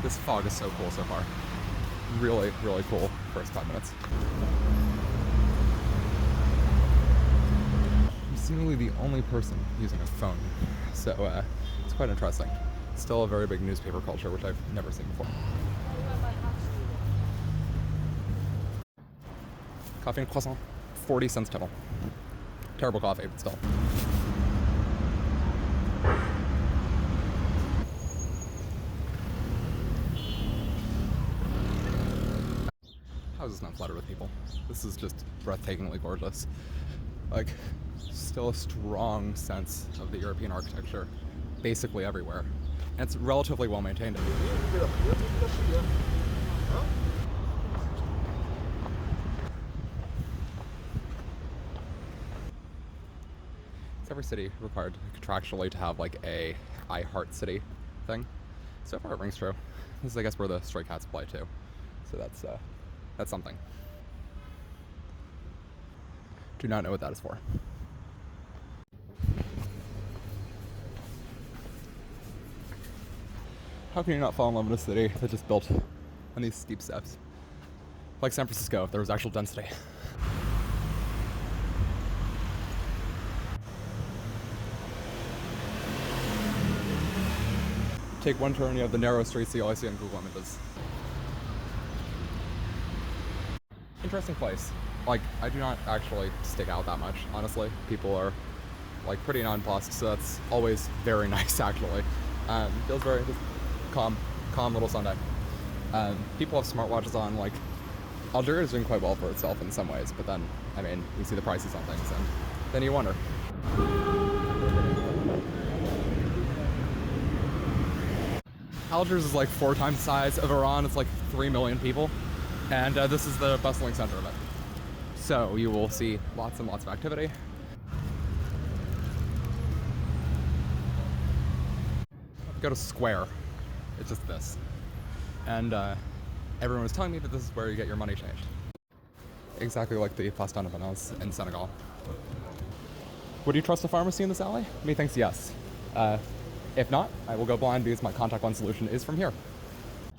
This fog is so cool so far. Really, really cool first 5 minutes. I'm seemingly the only person using a phone, so it's quite interesting. Still a very big newspaper culture, which I've never seen before. Coffee and croissant, 40 cents total. Terrible coffee, but still. How is this not flooded with people? This is just breathtakingly gorgeous. Like, still a strong sense of the European architecture, basically everywhere. And it's relatively well maintained. Is every city required contractually to have like a I Heart City thing? So far it rings true. This is, I guess, where the Stray Cats play too. So that's something. Do not know what that is for. How can you not fall in love with a city that just built on these steep steps? Like San Francisco, if there was actual density. Take one turn, you have the narrow streets you always see on Google Images. Interesting place. Like, I do not actually stick out that much, honestly. People are, like, pretty nonplussed, so that's always very nice, actually. Feels very just calm little Sunday. People have smartwatches on. Like, Algeria is doing quite well for itself in some ways, but then, I mean, you see the prices on things, and then you wonder. Algiers is like 4 times the size of Iran. It's like 3 million people, and this is the bustling center of it. So you will see lots and lots of activity. Go to Square. It's just this. And everyone was telling me that this is where you get your money changed. Exactly like the Place d'Independance in Senegal. Would you trust a pharmacy in this alley? Methinks yes. If not, I will go blind because my contact lens solution is from here.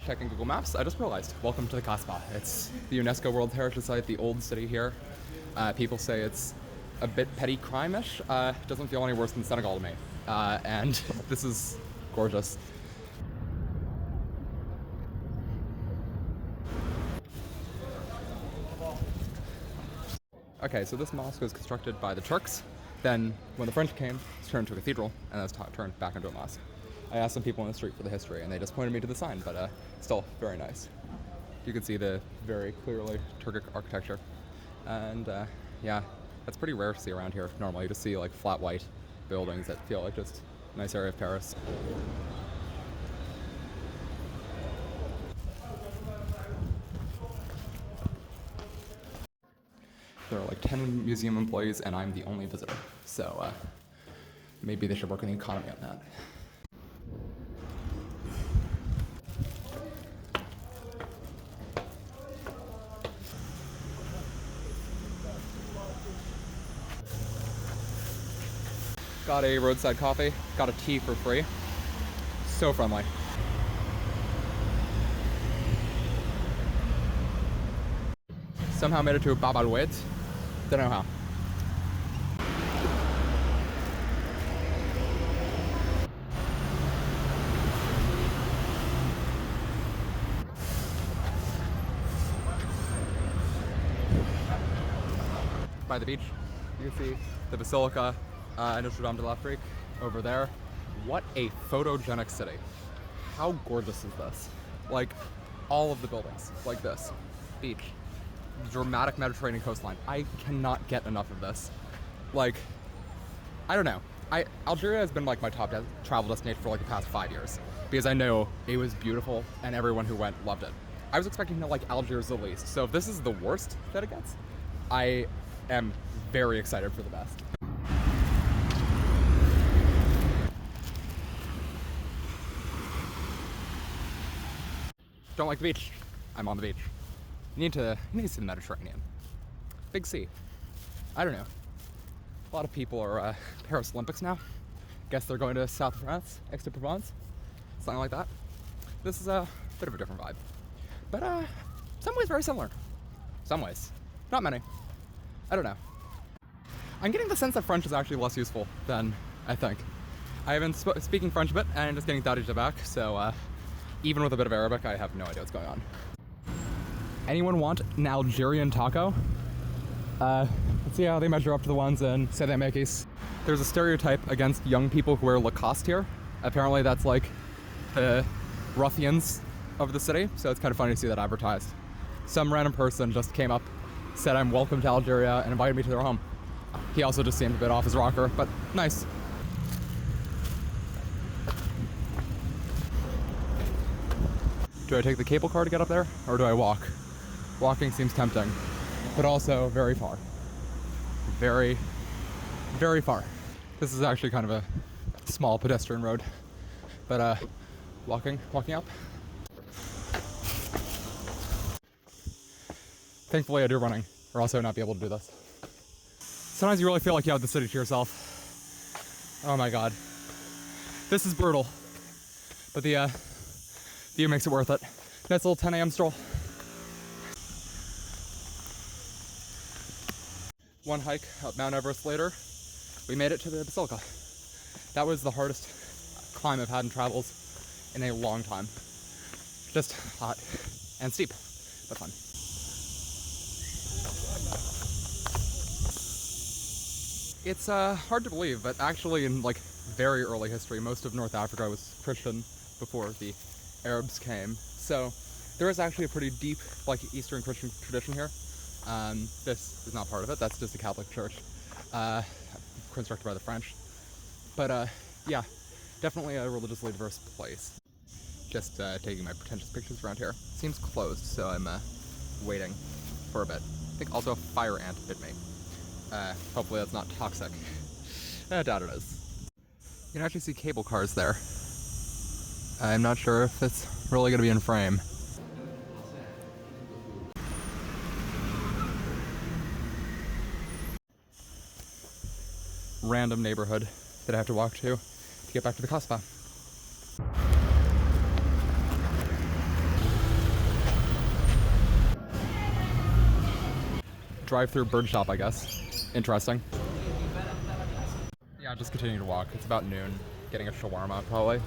Checking Google Maps, I just realized, welcome to the Kasbah. It's the UNESCO World Heritage Site, the old city here. People say it's a bit petty crime-ish. Doesn't feel any worse than Senegal to me. And this is gorgeous. Okay, so this mosque was constructed by the Turks. Then, when the French came, it's turned into a cathedral, and that's turned back into a mosque. I asked some people on the street for the history, and they just pointed me to the sign, but still very nice. You can see the very clearly Turkic architecture. And yeah, that's pretty rare to see around here. Normally, you just see like flat white buildings that feel like just a nice area of Paris. There are like 10 museum employees, and I'm the only visitor. So maybe they should work on the economy on that. Got a roadside coffee, got a tea for free. So friendly. Somehow made it to Bab al-Wed. Don't know how. By the beach, you can see the Basilica, Notre Dame de l'Afrique over there. What a photogenic city. How gorgeous is this? Like, all of the buildings, like this. Beach. Dramatic Mediterranean coastline. I cannot get enough of this. Like, I don't know. Algeria has been like my top travel destination for like the past 5 years because I know it was beautiful and everyone who went loved it. I was expecting to like Algiers at least. So if this is the worst that it gets, I am very excited for the best. Don't like the beach. I'm on the beach. You need to see the Mediterranean. Big sea. I don't know. A lot of people are Paris Olympics now. Guess they're going to South France, Aix-en-Provence, something like that. This is Bit of a different vibe. But some ways very similar. Some ways. Not many. I don't know. I'm getting the sense that French is actually less useful than I think. I have been speaking French a bit and just getting Darija back, so even with a bit of Arabic, I have no idea what's going on. Anyone want an Algerian taco? Let's see how they measure up to the ones in Sedemekis. There's a stereotype against young people who wear Lacoste here. Apparently that's like the ruffians of the city, so it's kind of funny to see that advertised. Some random person just came up, said I'm welcome to Algeria, and invited me to their home. He also just seemed a bit off his rocker, but nice. Do I take the cable car to get up there, or do I walk? Walking seems tempting, but also very far. Very, very far. This is actually kind of a small pedestrian road, but walking up. Thankfully I do running, or else I would not be able to do this. Sometimes you really feel like you have the city to yourself. Oh my god. This is brutal, but the view makes it worth it. Nice little 10 a.m. stroll. One hike up Mount Everest later, we made it to the Basilica. That was the hardest climb I've had in travels in a long time. Just hot and steep, but fun. It's hard to believe, but actually in like very early history, most of North Africa was Christian before the Arabs came. So there is actually a pretty deep like Eastern Christian tradition here. This is not part of it, that's just a Catholic church, constructed by the French. But yeah, definitely a religiously diverse place. Just taking my pretentious pictures around here. Seems closed, so I'm waiting for a bit. I think also a fire ant bit me. Hopefully that's not toxic. I doubt it is. You can actually see cable cars there. I'm not sure if it's really going to be in frame. Random neighborhood that I have to walk to get back to the Kasbah. Drive-through bird shop, I guess. Interesting. Yeah, just continue to walk. It's about noon. Getting a shawarma, probably.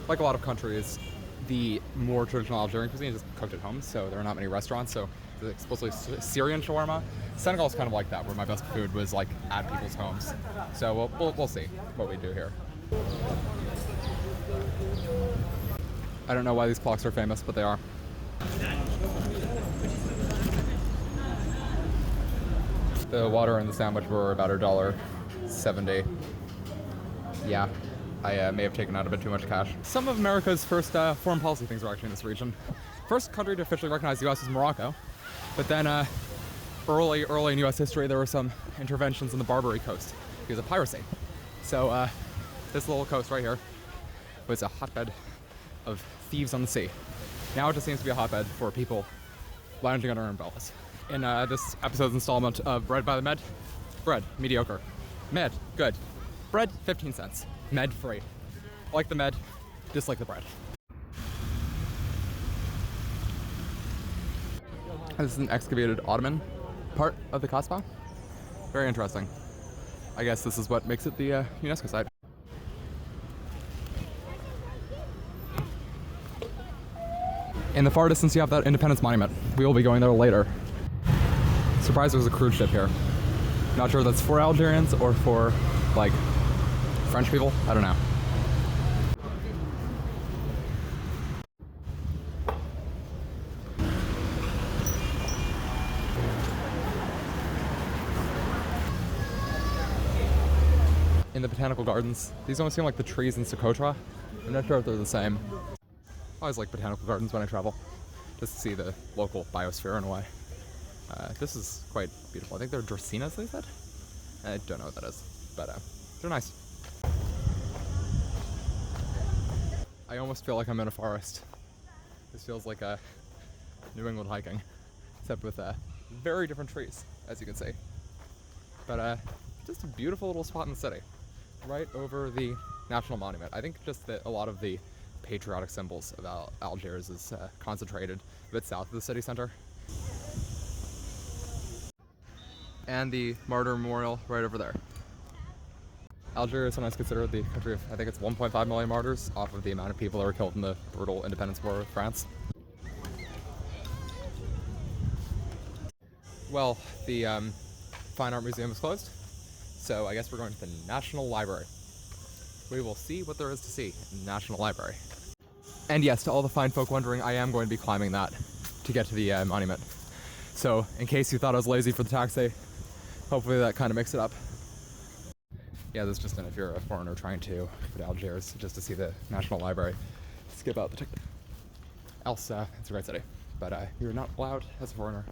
Like a lot of countries, the more traditional Algerian cuisine is cooked at home, so there are not many restaurants, so it's explicitly Syrian shawarma. Senegal is kind of like that, where my best food was like at people's homes. So we'll see what we do here. I don't know why these clocks are famous, but they are. The water and the sandwich were about $1.70. Yeah, I may have taken out a bit too much cash. Some of America's first foreign policy things are actually in this region. First country to officially recognize the U.S. was Morocco, but then early in U.S. history there were some interventions on the Barbary Coast because of piracy. So this little coast right here was a hotbed of thieves on the sea. Now it just seems to be a hotbed for people lounging under umbrellas. In this episode's installment of Bread by the Med, bread, mediocre. Med, good. Bread, 15 cents. Med, free. Like the med, dislike the bread. This is an excavated Ottoman part of the Kasbah. Very interesting. I guess this is what makes it the UNESCO site. In the far distance you have that Independence Monument. We will be going there later. Surprised there's a cruise ship here. Not sure if that's for Algerians or for, like, French people. I don't know. In the botanical gardens, these almost seem like the trees in Socotra. I'm not sure if they're the same. I always like botanical gardens when I travel, just to see the local biosphere in a way. This is quite beautiful. I think they're dracaenas, they said? I don't know what that is, but they're nice. I almost feel like I'm in a forest. This feels like a New England hiking, except with very different trees, as you can see. But just a beautiful little spot in the city, right over the National Monument. I think just that a lot of the patriotic symbols of Algiers is concentrated a bit south of the city center. And the Martyr Memorial right over there. Algeria is sometimes considered the country of, I think it's 1.5 million martyrs off of the amount of people that were killed in the brutal independence war of France. Well, the Fine Art Museum is closed, so I guess we're going to the National Library. We will see what there is to see in the National Library. And yes, to all the fine folk wondering, I am going to be climbing that to get to the monument. So, in case you thought I was lazy for the taxi, hopefully that kind of makes it up. Yeah, this is just if you're a foreigner trying to go to Algiers just to see the National Library, skip out the ticket. Else, it's a great city, but you're not allowed as a foreigner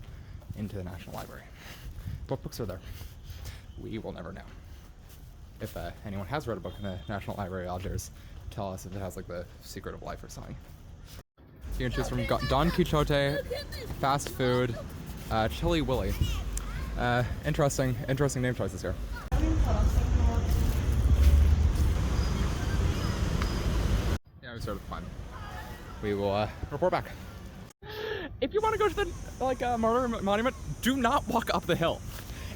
into the National Library. What books are there? We will never know. If anyone has read a book in the National Library of Algiers, tell us if it has like the Secret of Life or something. You can choose from Don Quixote, fast food, Chili Willy. Interesting name choices here. Yeah, we started fun. We will report back. If you want to go to the Martyr Monument, do not walk up the hill.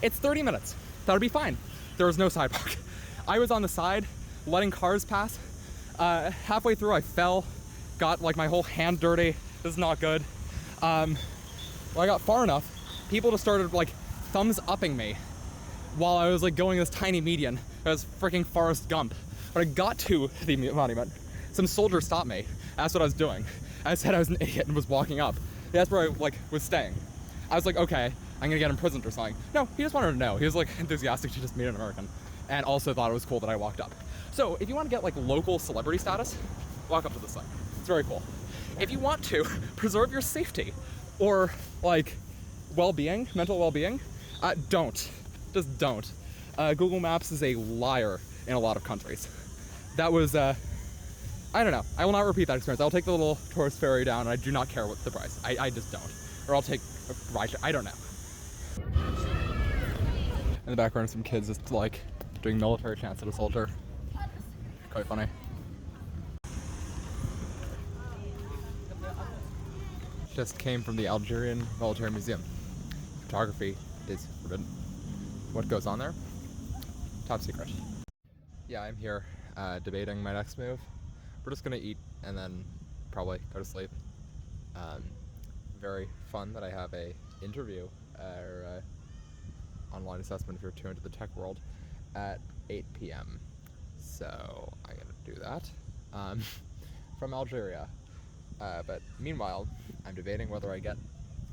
It's 30 minutes. That'll be fine. There was no sidewalk. I was on the side, letting cars pass. Halfway through, I fell, got like my whole hand dirty. This is not good. When I got far enough, people just started like thumbs upping me while I was like going this tiny median. It was freaking Forrest Gump. When I got to the monument, some soldier stopped me, asked what I was doing. I said I was an idiot and was walking up. That's where I was staying. I was like, okay, I'm gonna get imprisoned or something. No, he just wanted to know. He was like enthusiastic to just meet an American, and also thought it was cool that I walked up. So if you want to get like local celebrity status, walk up to this thing. It's very cool. If you want to preserve your safety or like well-being, mental well-being, don't. Just don't. Google Maps is a liar in a lot of countries. That was, I don't know. I will not repeat that experience. I'll take the little tourist ferry down, and I do not care what the price. I just don't. Or I'll take a ride. I don't know. In the background, some kids just like doing military chants at a soldier. Quite funny. Just came from the Algerian Military Museum. Photography is forbidden. What goes on there? Top secret. Yeah, I'm here debating my next move. We're just gonna eat and then probably go to sleep. Very fun that I have a interview or online assessment if you're tuned to the tech world at 8 p.m. So I'm gonna do that from Algeria. But meanwhile, I'm debating whether I get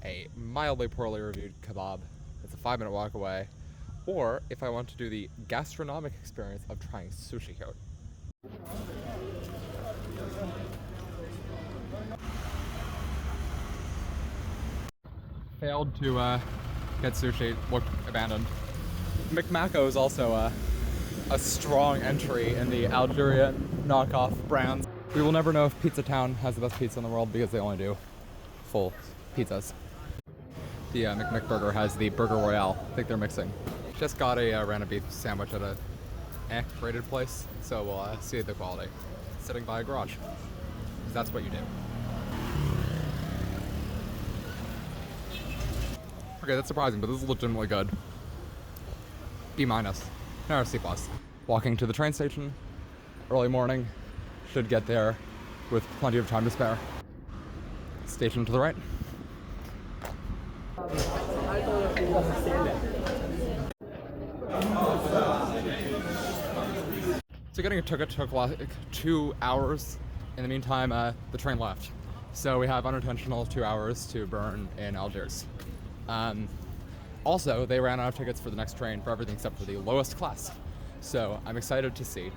a mildly poorly reviewed kebab that's a 5-minute walk away, or if I want to do the gastronomic experience of trying sushi here. Failed to get sushi, looked abandoned. McMacko is also a strong entry in the Algerian knockoff brands. We will never know if Pizza Town has the best pizza in the world because they only do full pizzas. The McMcburger has the Burger Royale. I think they're mixing. Just got a random beef sandwich at a rated place, so we'll see the quality. Sitting by a garage. That's what you do. Okay, that's surprising, but this is legitimately good. B-, no, C+. Walking to the train station, early morning, should get there with plenty of time to spare. Station to the right. So getting a ticket took like 2 hours. In the meantime, the train left. So we have unintentional 2 hours to burn in Algiers. Also, they ran out of tickets for the next train for everything except for the lowest class. So I'm excited to see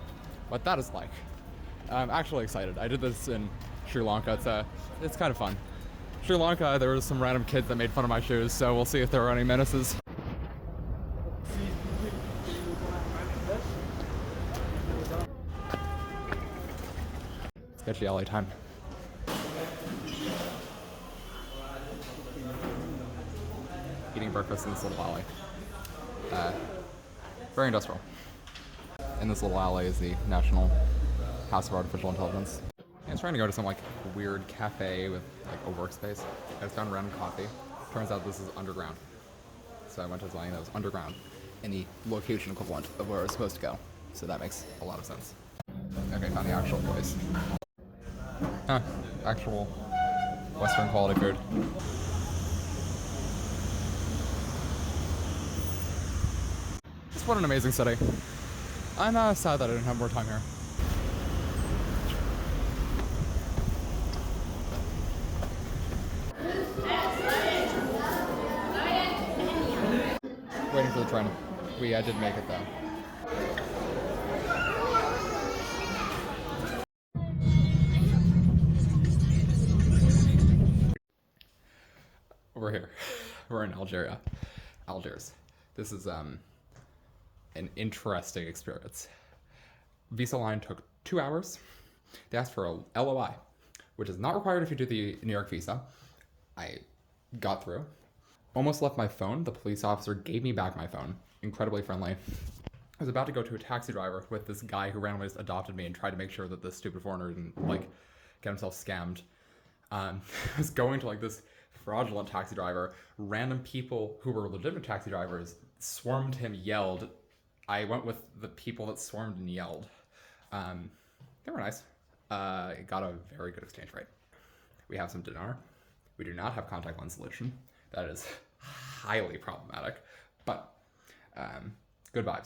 what that is like. I'm actually excited. I did this in Sri Lanka. It's kind of fun. Sri Lanka, there were some random kids that made fun of my shoes, so we'll see if there are any menaces. Sketchy LA time. Eating breakfast in this little alley. Very industrial. In this little alley is the National House of Artificial Intelligence. I was trying to go to some like weird cafe with like a workspace. I just found random coffee. Turns out this is underground. So I went to something that was underground in the location equivalent of where I was supposed to go. So that makes a lot of sense. Okay, found the actual place. Huh, actual Western quality food. Just what an amazing city. I'm sad that I didn't have more time here. Waiting for the train. We did make it though. We're here. We're in Algeria. Algiers. This is an interesting experience. Visa line took 2 hours. They asked for a LOI, which is not required if you do the New York visa. I got through. Almost left my phone. The police officer gave me back my phone. Incredibly friendly. I was about to go to a taxi driver with this guy who randomly just adopted me and tried to make sure that this stupid foreigner didn't like get himself scammed. I was going to like this fraudulent taxi driver. Random people who were legitimate taxi drivers swarmed him, yelled. I went with the people that swarmed and yelled. They were nice. Got a very good exchange rate. We have some dinar. We do not have contact lens solution. That is highly problematic, but good vibes.